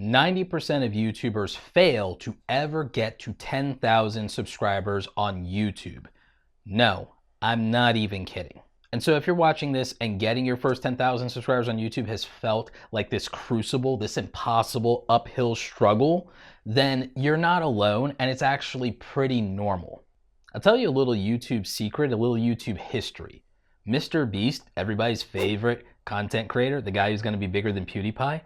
90% of YouTubers fail to ever get to 10,000 subscribers on YouTube. No, I'm not even kidding. And so if you're watching this and getting your first 10,000 subscribers on YouTube has felt like this crucible, this impossible uphill struggle, then you're not alone, and it's actually pretty normal. I'll tell you a little YouTube secret, a little YouTube history. Mr. Beast, everybody's favorite content creator, the guy who's going to be bigger than PewDiePie,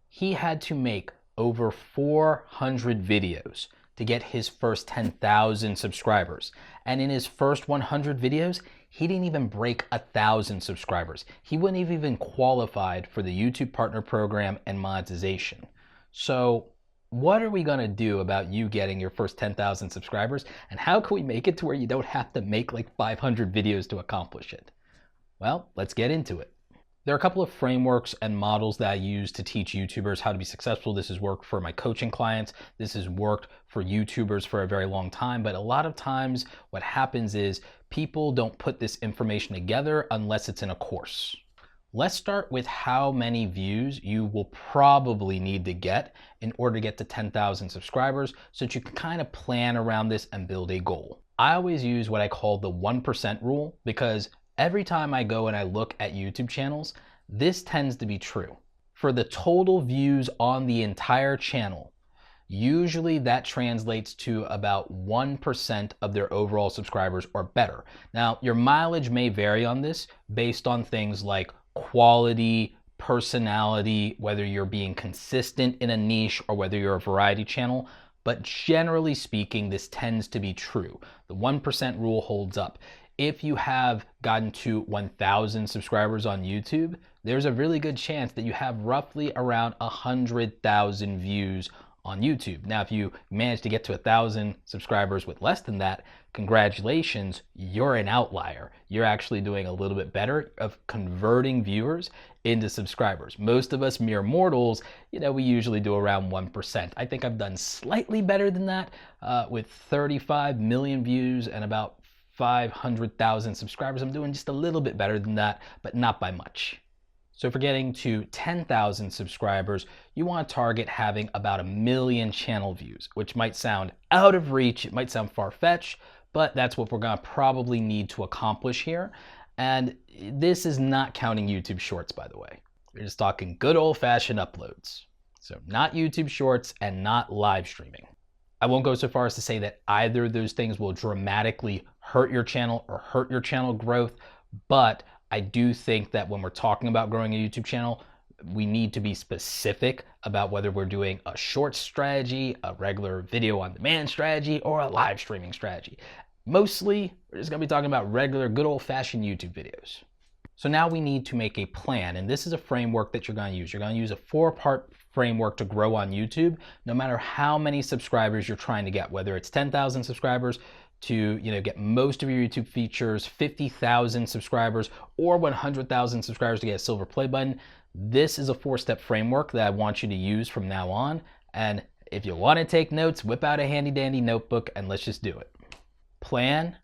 he had to make over 400 videos to get his first 10,000 subscribers. And in his first 100 videos, he didn't even break 1,000 subscribers. He wouldn't have even qualified for the YouTube Partner Program and monetization. So what are we gonna do about you getting your first 10,000 subscribers? And how can we make it to where you don't have to make like 500 videos to accomplish it? Well, let's get into it. There are a couple of frameworks and models that I use to teach YouTubers how to be successful. This has worked for my coaching clients. This has worked for YouTubers for a very long time. But a lot of times what happens is people don't put this information together unless it's in a course. Let's start with how many views you will probably need to get in order to get to 10,000 subscribers so that you can kind of plan around this and build a goal. I always use what I call the 1% rule because every time I go and I look at YouTube channels, this tends to be true. For the total views on the entire channel, usually that translates to about 1% of their overall subscribers or better. Now, your mileage may vary on this based on things like quality, personality, whether you're being consistent in a niche or whether you're a variety channel. But generally speaking, this tends to be true. The 1% rule holds up. If you have gotten to 1,000 subscribers on YouTube, there's a really good chance that you have roughly around 100,000 views on YouTube. Now, if you manage to get to 1,000 subscribers with less than that, congratulations, you're an outlier. You're actually doing a little bit better of converting viewers into subscribers. Most of us mere mortals, we usually do around 1%. I think I've done slightly better than that with 35 million views and about 500,000 subscribers. I'm doing just a little bit better than that, but not by much. So for getting to 10,000 subscribers, you want to target having about 1 million channel views, which might sound out of reach. It might sound far-fetched, but that's what we're going to probably need to accomplish here. And this is not counting YouTube Shorts, by the way. We're just talking good old-fashioned uploads. So not YouTube Shorts and not live streaming. I won't go so far as to say that either of those things will dramatically hurt your channel or hurt your channel growth, but I do think that when we're talking about growing a YouTube channel, we need to be specific about whether we're doing a short strategy, a regular video on demand strategy, or a live streaming strategy. Mostly, we're just gonna be talking about regular, good old-fashioned YouTube videos. So now we need to make a plan, and this is a framework that you're gonna use. You're gonna use a 4-part framework to grow on YouTube, no matter how many subscribers you're trying to get, whether it's 10,000 subscribers to get most of your YouTube features, 50,000 subscribers, or 100,000 subscribers to get a silver play button. This is a 4-step framework that I want you to use from now on. And if you want to take notes, whip out a handy dandy notebook and let's just do it. Plan,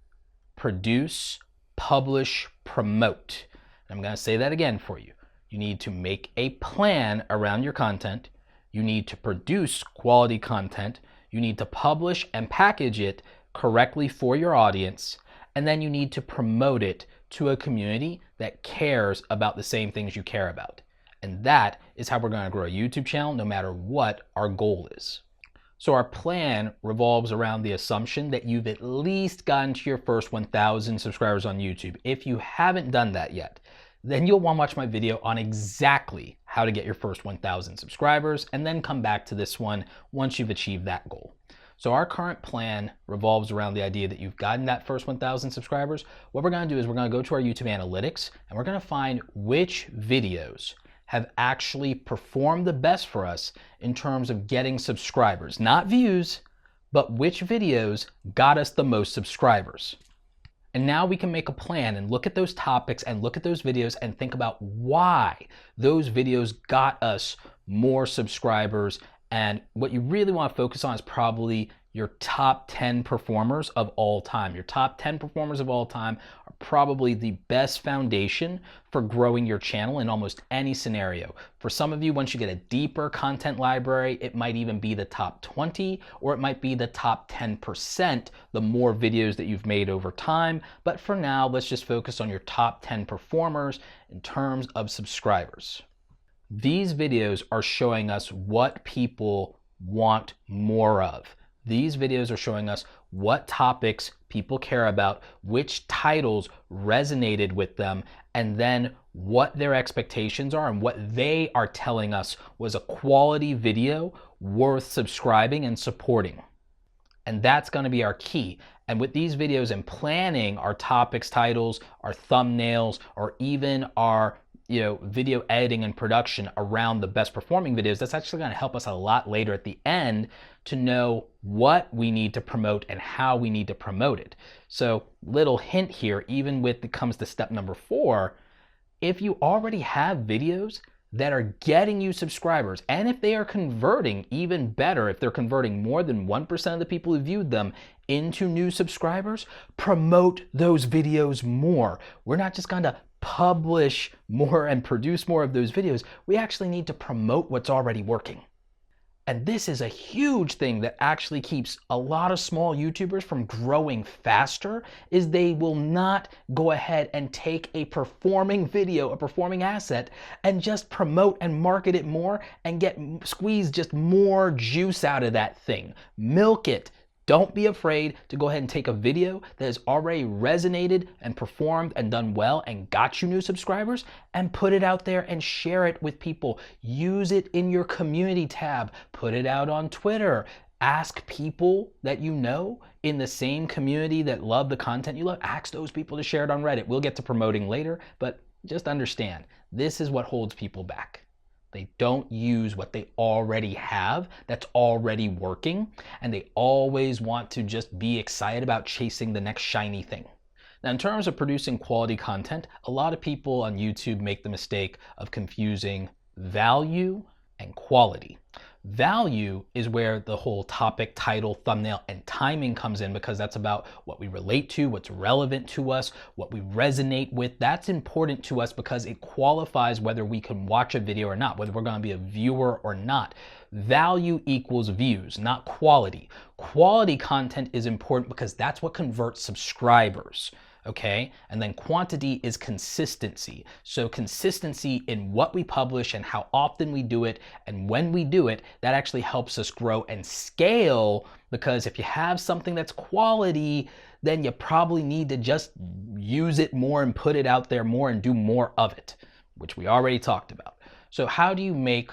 produce, publish, promote. I'm going to say that again for you. You need to make a plan around your content. You need to produce quality content. You need to publish and package it correctly for your audience. And then you need to promote it to a community that cares about the same things you care about. And that is how we're going to grow a YouTube channel no matter what our goal is. So our plan revolves around the assumption that you've at least gotten to your first 1,000 subscribers on YouTube. If you haven't done that yet, then you'll want to watch my video on exactly how to get your first 1,000 subscribers and then come back to this one once you've achieved that goal. So our current plan revolves around the idea that you've gotten that first 1,000 subscribers. What we're going to do is we're going to go to our YouTube analytics and we're going to find which videos have actually performed the best for us in terms of getting subscribers. Not views, but which videos got us the most subscribers. And now we can make a plan and look at those topics and look at those videos and think about why those videos got us more subscribers. And what you really want to focus on is probably your top 10 performers of all time. Your top 10 performers of all time are probably the best foundation for growing your channel in almost any scenario. For some of you, once you get a deeper content library, it might even be the top 20, or it might be the top 10%, the more videos that you've made over time. But for now, let's just focus on your top 10 performers in terms of subscribers. These videos are showing us what people want more of. These videos are showing us what topics people care about, which titles resonated with them, and then what their expectations are and what they are telling us was a quality video worth subscribing and supporting. And that's going to be our key. And with these videos and planning our topics, titles, our thumbnails, or even our video editing and production around the best performing videos, that's actually going to help us a lot later at the end to know what we need to promote and how we need to promote it. So little hint here, even when it comes to step number 4, if you already have videos that are getting you subscribers, and if they are converting, even better, if they're converting more than 1% of the people who viewed them into new subscribers, promote those videos more. We're not just going to publish more and produce more of those videos. We actually need to promote what's already working. And this is a huge thing that actually keeps a lot of small YouTubers from growing faster, is they will not go ahead and take a performing video, a performing asset, and just promote and market it more and squeeze just more juice out of that thing. Milk it. Don't be afraid to go ahead and take a video that has already resonated and performed and done well and got you new subscribers and put it out there and share it with people. Use it in your community tab. Put it out on Twitter. Ask people that you know in the same community that love the content you love. Ask those people to share it on Reddit. We'll get to promoting later, but just understand, this is what holds people back. They don't use what they already have that's already working, and they always want to just be excited about chasing the next shiny thing. Now, in terms of producing quality content, a lot of people on YouTube make the mistake of confusing value and quality. Value is where the whole topic, title, thumbnail, and timing comes in, because that's about what we relate to, what's relevant to us, what we resonate with. That's important to us because it qualifies whether we can watch a video or not, whether we're going to be a viewer or not. Value equals views, not quality. Quality content is important because that's what converts subscribers. Okay, and then quantity is consistency. So consistency in what we publish and how often we do it and when we do it, that actually helps us grow and scale, because if you have something that's quality, then you probably need to just use it more and put it out there more and do more of it, which we already talked about. So how do you make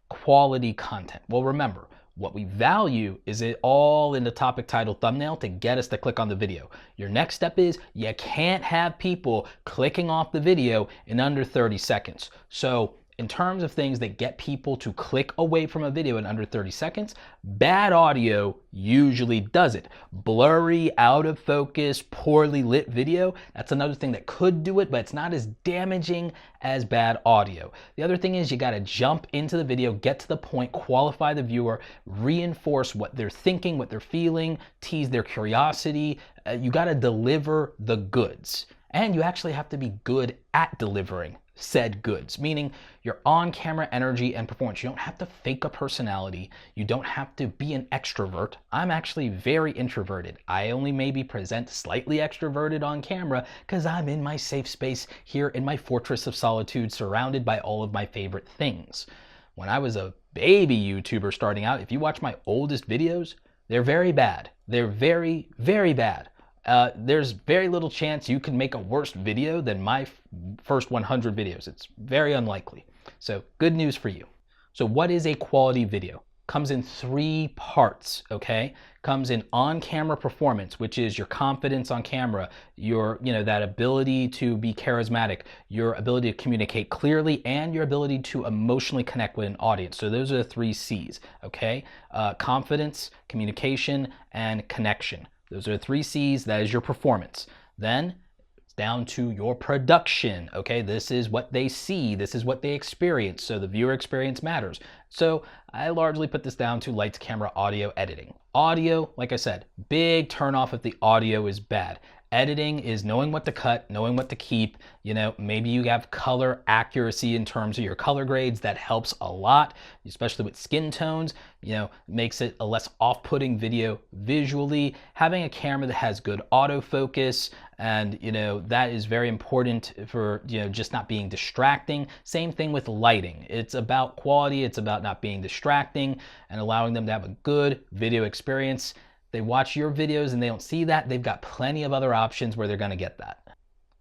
quality content? Well, remember, what we value is it all in the topic, title, thumbnail to get us to click on the video. Your next step is you can't have people clicking off the video in under 30 seconds. So in terms of things that get people to click away from a video in under 30 seconds, bad audio usually does it. Blurry, out of focus, poorly lit video, that's another thing that could do it, but it's not as damaging as bad audio. The other thing is you got to jump into the video, get to the point, qualify the viewer, reinforce what they're thinking, what they're feeling, tease their curiosity. You got to deliver the goods. And you actually have to be good at delivering said goods, meaning your on-camera energy and performance. You don't have to fake a personality. You don't have to be an extrovert. I'm actually very introverted. I only maybe present slightly extroverted on camera because I'm in my safe space here in my fortress of solitude, surrounded by all of my favorite things. When I was a baby YouTuber starting out, if you watch my oldest videos, they're very bad. They're very, very bad. There's very little chance you can make a worse video than my first 100 videos. It's very unlikely. So good news for you. So what is a quality video? Comes in 3 parts, okay? Comes in on-camera performance, which is your confidence on camera, your, that ability to be charismatic, your ability to communicate clearly, and your ability to emotionally connect with an audience. So those are the 3 C's, okay? Confidence, communication, and connection. Those are the 3 C's. That is your performance. Then down to your production. Okay, this is what they see, this is what they experience, so the viewer experience matters. So I largely put this down to lights, camera, audio, editing. Audio, like I said, big turnoff if the audio is bad. Editing is knowing what to cut, knowing what to keep. You know, maybe you have color accuracy in terms of your color grades. That helps a lot, especially with skin tones. You know, makes it a less off-putting video visually. Having a camera that has good autofocus, and you know, that is very important for, you know, just not being distracting. Same thing with lighting. It's about quality, it's about not being distracting and allowing them to have a good video experience. They watch your videos and they don't see that, they've got plenty of other options where they're going to get that.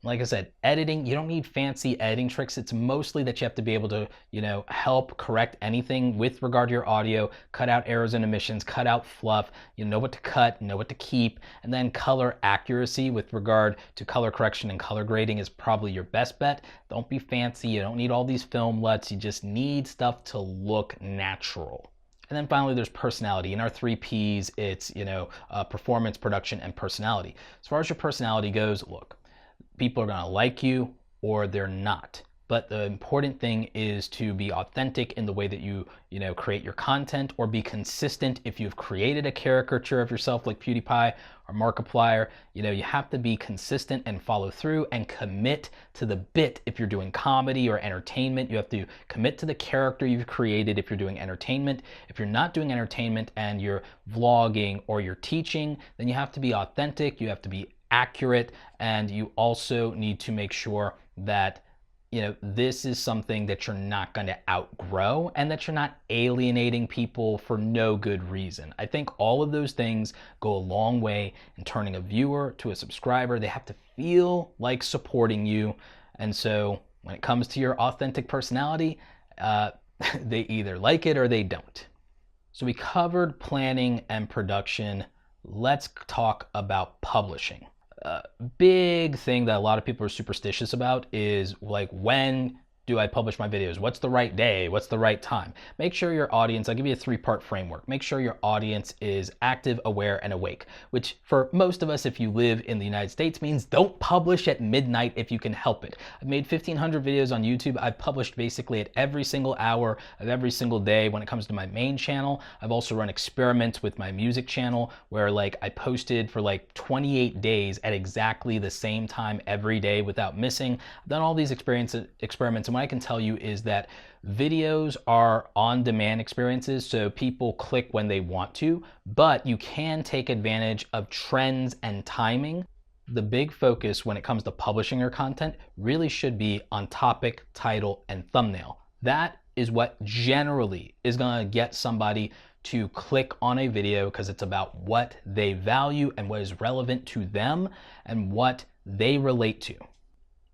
Like I said, editing, you don't need fancy editing tricks. It's mostly that you have to be able to, you know, help correct anything with regard to your audio, cut out errors and omissions, cut out fluff, you know what to cut, know what to keep, and then color accuracy with regard to color correction and color grading is probably your best bet. Don't be fancy. You don't need all these film LUTs. You just need stuff to look natural. And then finally, there's personality. In our 3 Ps, it's, you know, performance, production, and personality. As far as your personality goes, look, people are gonna like you or they're not. But the important thing is to be authentic in the way that you know, create your content, or be consistent. If you've created a caricature of yourself like PewDiePie or Markiplier, you know, you have to be consistent and follow through and commit to the bit. If you're doing comedy or entertainment, you have to commit to the character you've created if you're doing entertainment. If you're not doing entertainment and you're vlogging or you're teaching, then you have to be authentic, you have to be accurate, and you also need to make sure that, you know, this is something that you're not going to outgrow and that you're not alienating people for no good reason. I think all of those things go a long way in turning a viewer to a subscriber. They have to feel like supporting you. And so when it comes to your authentic personality, they either like it or they don't. So we covered planning and production. Let's talk about publishing. Big thing that a lot of people are superstitious about is like, when do I publish my videos? What's the right day? What's the right time? Make sure your audience, I'll give you a 3-part framework. Make sure your audience is active, aware, and awake, which for most of us, if you live in the United States, means don't publish at midnight if you can help it. I've made 1,500 videos on YouTube. I've published basically at every single hour of every single day when it comes to my main channel. I've also run experiments with my music channel where like I posted for like 28 days at exactly the same time every day without missing. I've done all these experiments, and what I can tell you is that videos are on-demand experiences, so people click when they want to, but you can take advantage of trends and timing. The big focus when it comes to publishing your content really should be on topic, title, and thumbnail. That is what generally is going to get somebody to click on a video, because it's about what they value and what is relevant to them and what they relate to.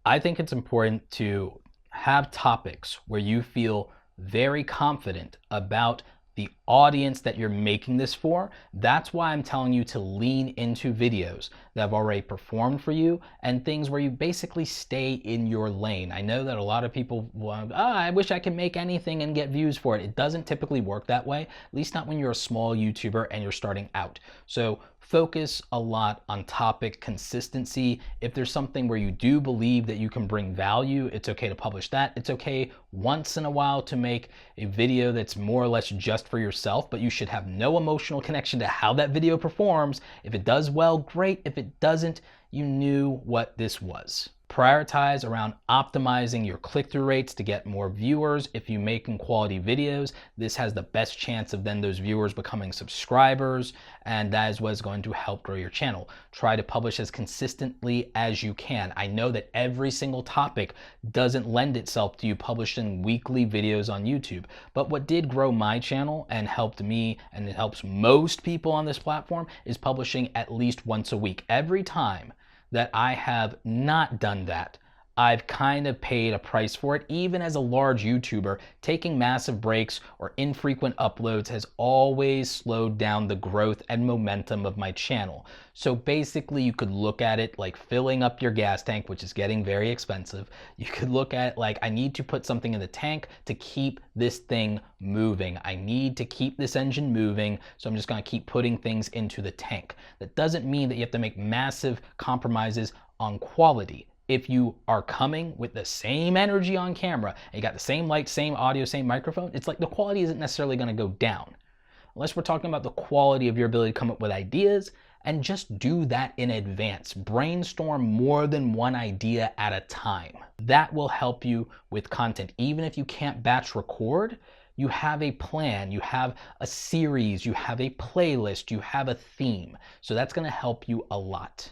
I think it's important to have topics where you feel very confident about the audience that you're making this for. That's why I'm telling you to lean into videos that have already performed for you and things where you basically stay in your lane. I know that a lot of people want, I wish I could make anything and get views for it. It doesn't typically work that way, at least not when you're a small YouTuber and you're starting out. So focus a lot on topic consistency. If there's something where you do believe that you can bring value, it's okay to publish that. It's okay once in a while to make a video that's more or less just for yourself, but you should have no emotional connection to how that video performs. If it does well, great. If it doesn't, you knew what this was. Prioritize around optimizing your click-through rates to get more viewers. If you're making quality videos, this has the best chance of then those viewers becoming subscribers, and that is what is going to help grow your channel. Try to publish as consistently as you can. I know that every single topic doesn't lend itself to you publishing weekly videos on YouTube, but what did grow my channel and helped me, and it helps most people on this platform, is publishing at least once a week. Every time that I have not done that, I've kind of paid a price for it. Even as a large YouTuber, taking massive breaks or infrequent uploads has always slowed down the growth and momentum of my channel. So basically, you could look at it like filling up your gas tank, which is getting very expensive. You could look at it like, I need to put something in the tank to keep this thing moving. I need to keep this engine moving, so I'm just gonna keep putting things into the tank. That doesn't mean that you have to make massive compromises on quality. If you are coming with the same energy on camera, and you got the same light, same audio, same microphone, it's like the quality isn't necessarily going to go down. Unless we're talking about the quality of your ability to come up with ideas, and just do that in advance. Brainstorm more than one idea at a time. That will help you with content. Even if you can't batch record, you have a plan, you have a series, you have a playlist, you have a theme. So that's going to help you a lot.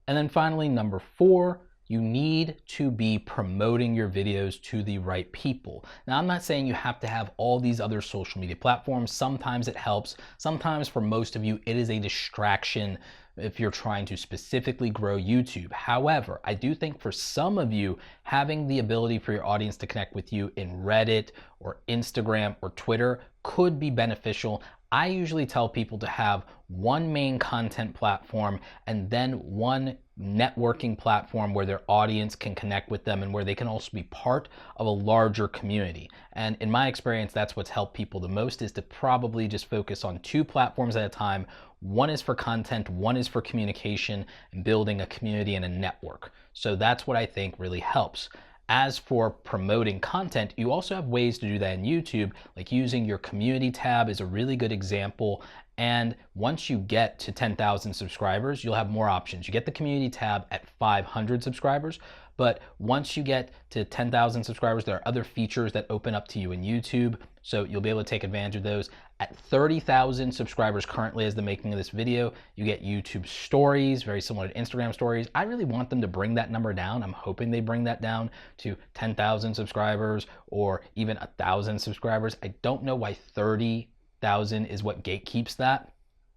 And then finally, number 4, you need to be promoting your videos to the right people. Now, I'm not saying you have to have all these other social media platforms. Sometimes it helps. Sometimes for most of you, it is a distraction if you're trying to specifically grow YouTube. However, I do think for some of you, having the ability for your audience to connect with you in Reddit or Instagram or Twitter could be beneficial. I usually tell people to have one main content platform and then one networking platform where their audience can connect with them and where they can also be part of a larger community. And in my experience, that's what's helped people the most, is to probably just focus on 2 platforms at a time. One is for content, one is for communication and building a community and a network. So that's what I think really helps. As for promoting content, you also have ways to do that in YouTube, like using your community tab is a really good example. And once you get to 10,000 subscribers, you'll have more options. You get the community tab at 500 subscribers, but once you get to 10,000 subscribers, there are other features that open up to you in YouTube. So you'll be able to take advantage of those. At 30,000 subscribers currently as the making of this video, you get YouTube stories, very similar to Instagram stories. I really want them to bring that number down. I'm hoping they bring that down to 10,000 subscribers or even 1,000 subscribers. I don't know why 30,000 is what gatekeeps that,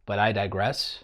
but I digress.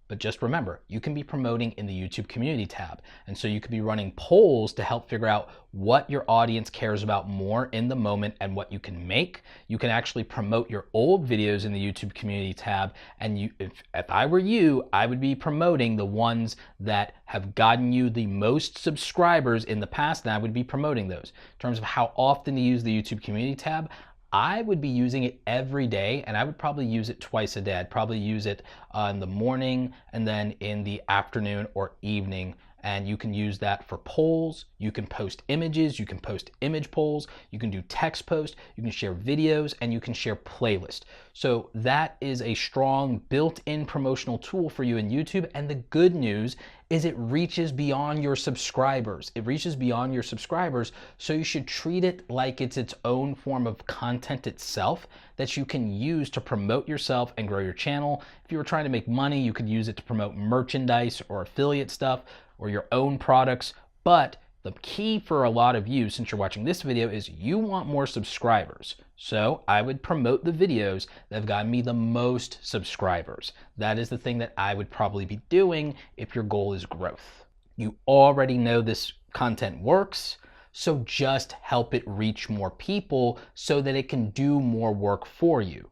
But just remember, you can be promoting in the YouTube community tab. And so you could be running polls to help figure out what your audience cares about more in the moment and what you can make. You can actually promote your old videos in the YouTube community tab. And if I were you, I would be promoting the ones that have gotten you the most subscribers in the past, and I would be promoting those. In terms of how often to use the YouTube community tab, I would be using it every day, and I would probably use it twice a day. I'd probably use it in the morning and then in the afternoon or evening. And you can use that for polls. You can post images, you can post image polls, you can do text posts, you can share videos, and you can share playlists. So that is a strong built-in promotional tool for you in YouTube. And the good news is it reaches beyond your subscribers. It reaches beyond your subscribers, so you should treat it like it's its own form of content itself that you can use to promote yourself and grow your channel. If you were trying to make money, you could use it to promote merchandise or affiliate stuff or your own products. But the key for a lot of you, since you're watching this video, is you want more subscribers. So I would promote the videos that have gotten me the most subscribers. That is the thing that I would probably be doing if your goal is growth. You already know this content works, so just help it reach more people so that it can do more work for you.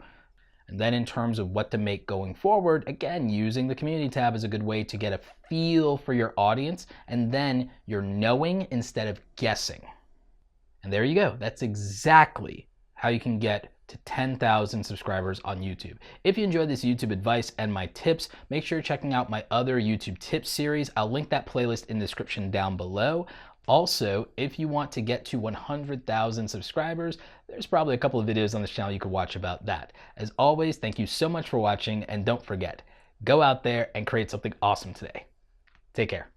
And then in terms of what to make going forward, again, using the community tab is a good way to get a feel for your audience, and then you're knowing instead of guessing. And there you go. That's exactly how you can get to 10,000 subscribers on YouTube. If you enjoyed this YouTube advice and my tips, make sure you're checking out my other YouTube tips series. I'll link that playlist in the description down below. Also, if you want to get to 100,000 subscribers, there's probably a couple of videos on this channel you could watch about that. As always, thank you so much for watching, and don't forget, go out there and create something awesome today. Take care.